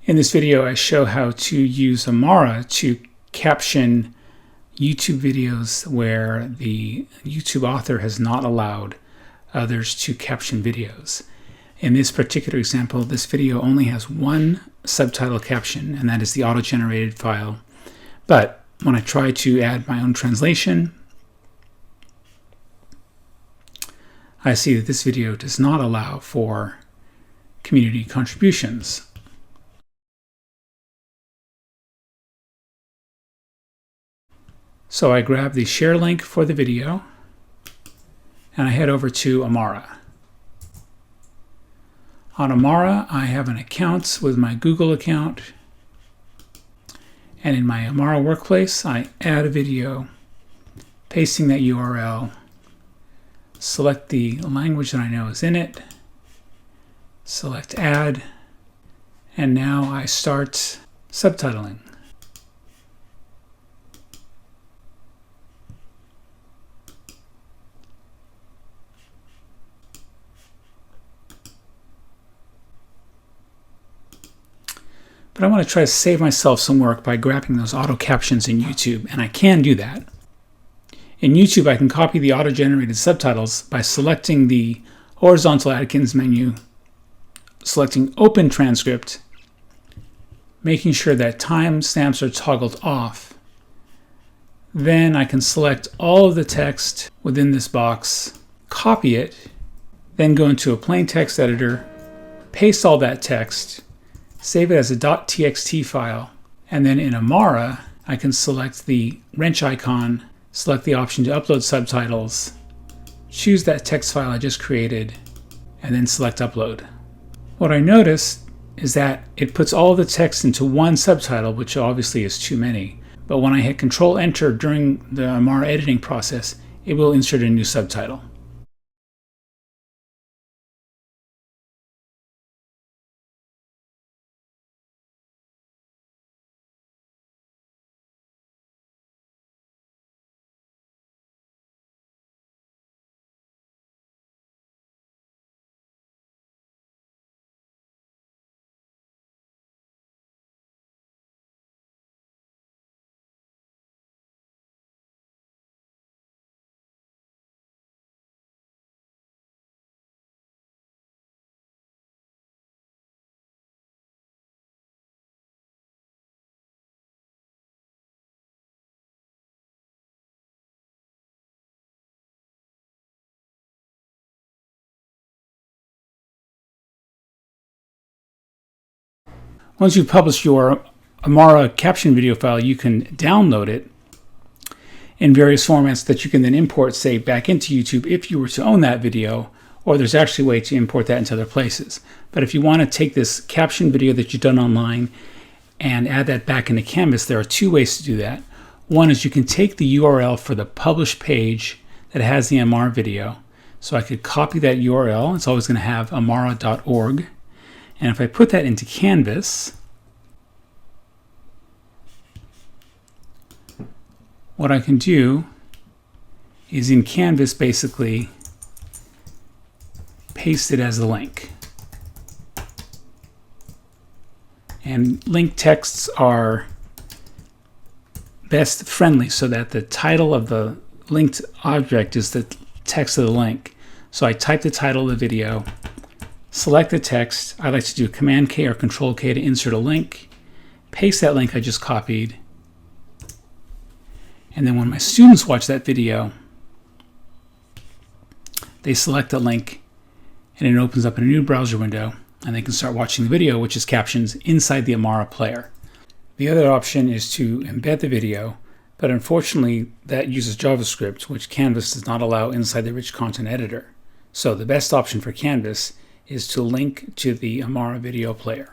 In this video, I show how to use Amara to caption YouTube videos where the YouTube author has not allowed others to caption videos. In this particular example, this video only has one subtitle caption, and that is the auto-generated file. But when I try to add my own translation, I see that this video does not allow for community contributions. So I grab the share link for the video and I head over to Amara. On Amara, I have an account with my Google account, and in my Amara workplace, I add a video, pasting that URL, select the language that I know is in it, select add, and now I start subtitling. But I want to try to save myself some work by grabbing those auto captions in YouTube, and I can do that. In YouTube, I can copy the auto-generated subtitles by selecting the horizontal Atkins menu, selecting Open Transcript, making sure that timestamps are toggled off. Then I can select all of the text within this box, copy it, then go into a plain text editor, paste all that text, save it as a .txt file, and then in Amara, I can select the wrench icon, select the option to upload subtitles, choose that text file I just created, and then select upload. What I noticed is that it puts all the text into one subtitle, which obviously is too many, but when I hit Control Enter during the Amara editing process, it will insert a new subtitle. Once you publish your Amara caption video file, you can download it in various formats that you can then import, say, back into YouTube if you were to own that video, or there's actually a way to import that into other places. But if you want to take this caption video that you've done online and add that back into Canvas, there are two ways to do that. One is you can take the URL for the published page that has the Amara video. So I could copy that URL. It's always going to have amara.org. And if I put that into Canvas, what I can do is in Canvas basically paste it as a link. And link texts are best friendly so that the title of the linked object is the text of the link. So I type the title of the video, select the text. I like to do Command K or Control K to insert a link, paste that link I just copied, and then when my students watch that video, they select the link and it opens up in a new browser window and they can start watching the video, which is captions, inside the Amara player. The other option is to embed the video, but unfortunately that uses JavaScript, which Canvas does not allow inside the rich content editor. So the best option for Canvas is to link to the Amara video player.